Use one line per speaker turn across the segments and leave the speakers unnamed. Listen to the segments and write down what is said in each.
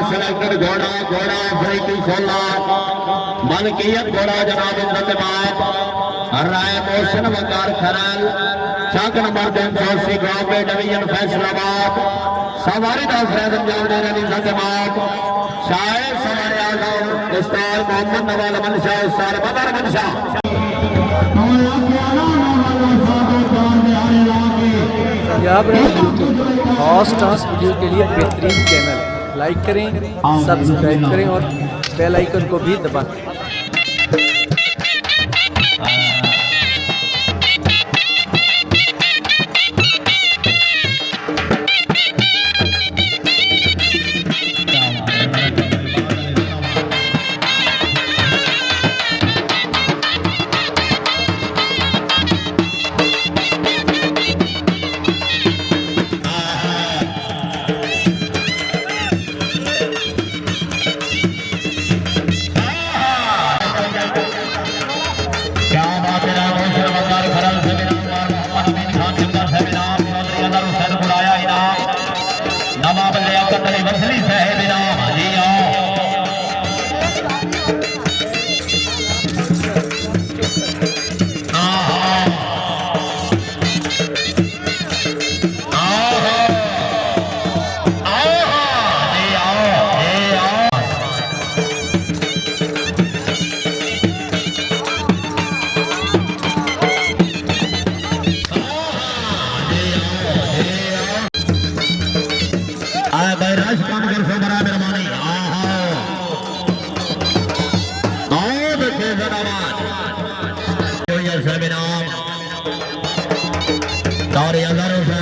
Selected घोड़ा घोड़ा अफरीकी सोला मलकियत घोड़ा जनाब इंतजाम राय मोशन वकार खरल चक नंबर 380 ग्राम पे डिवीजन फैसलाबाद सवारी का फैज अंजाम दे रहे इंतजाम शायद सवारी आजम उस्ताद मोहम्मद नवाल मनशा Ustad Badar Mansha
Punjab rank YouTube horse dance video के लिए बेहतरीन चैनल लाइक करें, सब्सक्राइब करें और बेल आइकन को भी दबाएं।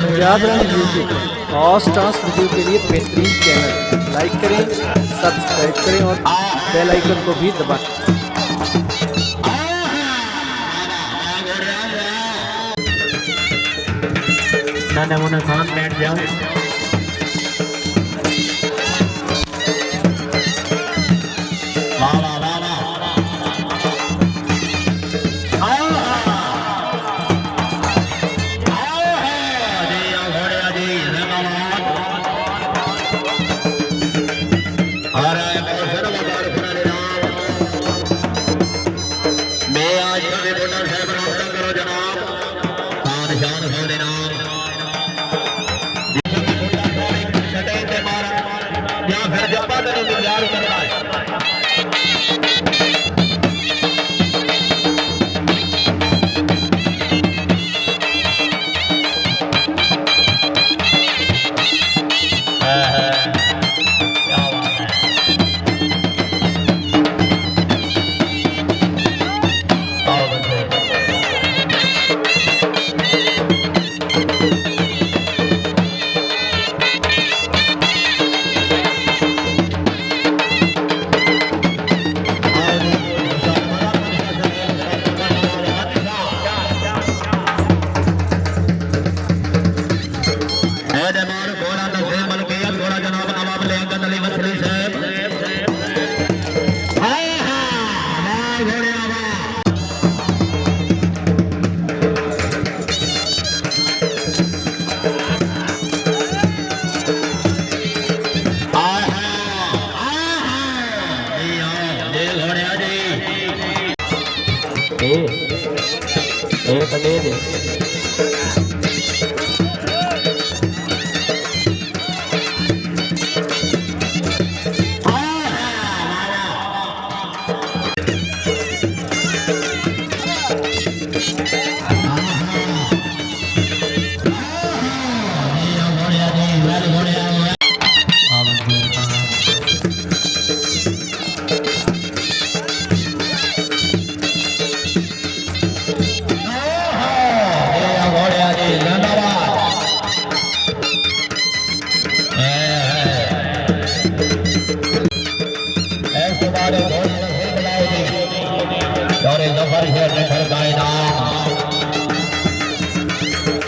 Punjab rank YouTube horse dance video के लिए बेहतरीन चैनल लाइक करें, सब्सक्राइब करें और बेल आइकन को भी दबाएं।
नमूने खान बैठ जाओ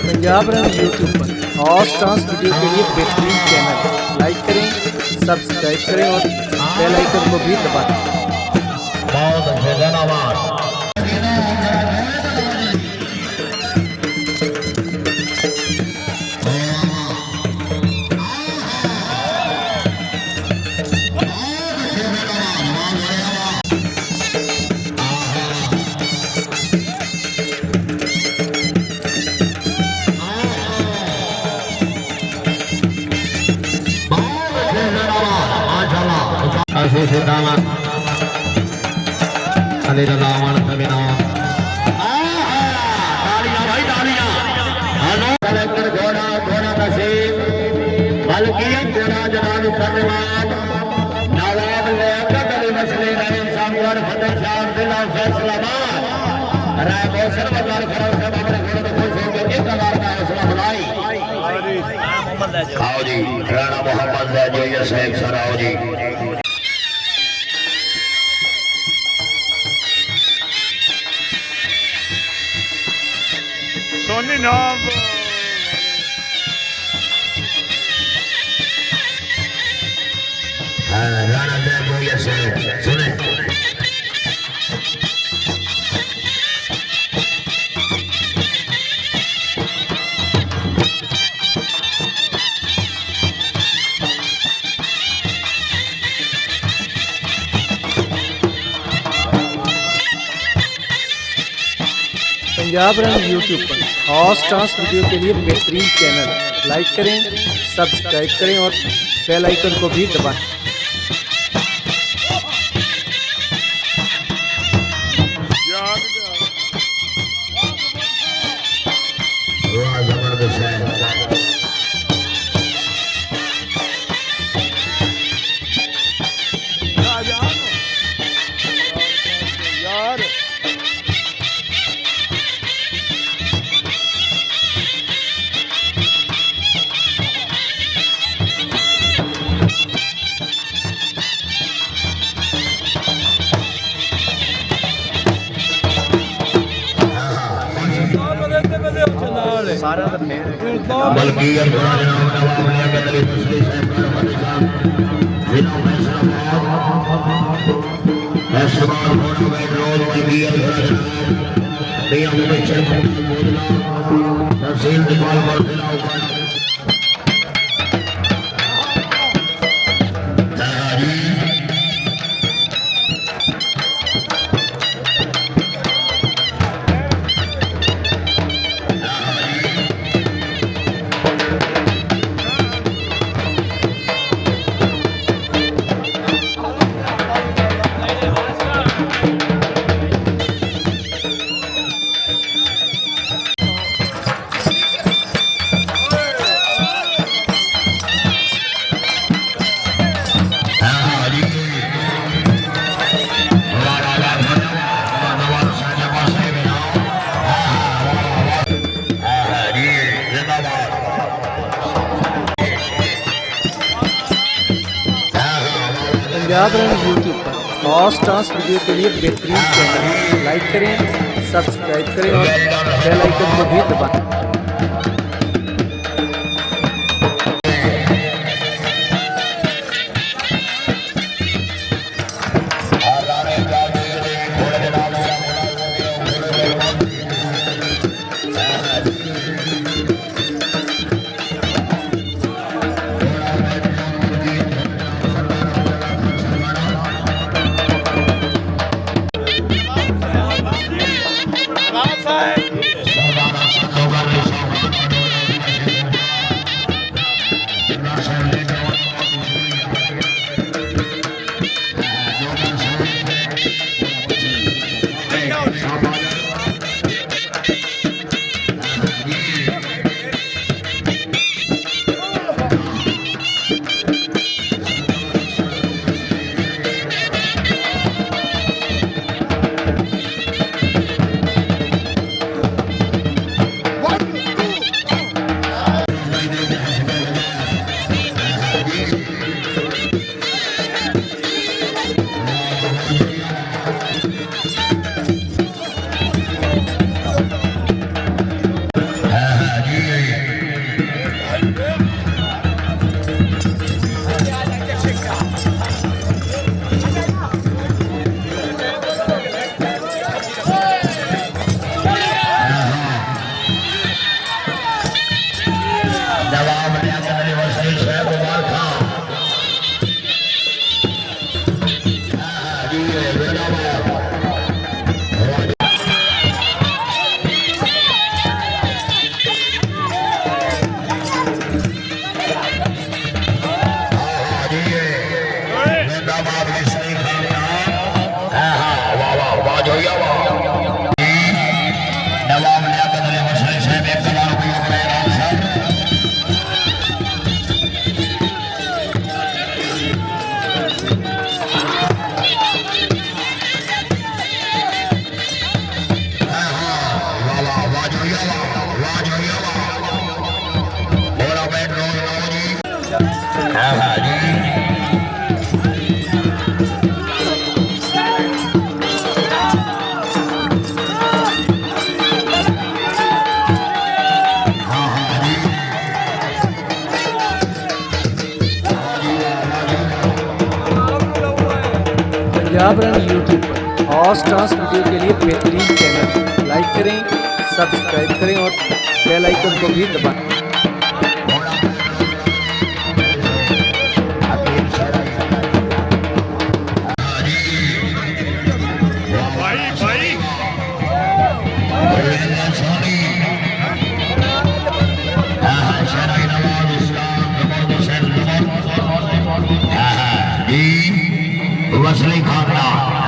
पंजाब रैंक यूट्यूब पर हॉर्स टांस वीडियो के लिए बेहतरीन चैनल लाइक करें, सब्सक्राइब करें और बेल आइकन को भी दबाएं।
खुश दावा अली रलावन सबिना तालियां भाई तालियां हेलो कलेक्टर घोड़ा घोड़ा नसीब बल्कि घोड़ा जनाब सन्मान नवाब लियाकत अली मसले रहे सामवर फतेह शाह जिला फैसलाबाद राय मोहसिन वकार खराब साहब अपने घोड़े को खुश होकर एक बार का हौसला बुलाई आओ जी राणा मोहम्मद ले जो ये साहब सर आओ जी
सोनी नाम
राणा ले जो ये साहब सुने
पंजाब रंग यूट्यूब पर हॉट स्टार्स वीडियो के लिए बेहतरीन चैनल लाइक करें, सब्सक्राइब करें और बेल आइकन को भी दबाएं।
जबरदस्त है
यार
बल्कि घोड़ा जनाब नवाब लियाकत अली मसले साहब का फतेह शाह जिला फैसलाबाद घोड़ा बैठ रोड बल्कि घोड़ा जनाब मियां मुबशर बोदला तहसील दिपालपुर जिला
पंजाब रंग यूट्यूब पर हॉट स्टार्स वीडियो के लिए बेहतरीन चैनल लाइक करें, सब्सक्राइब करें और बेल आइकन को भी दबाएं।
साहब
पंजाब रन यूट्यूब पर और डांस वीडियो के लिए बेहतरीन चैनल। लाइक करें, सब्सक्राइब करें और बेल आइकन को भी दबाएं।
भाई भाई
वसली खानदान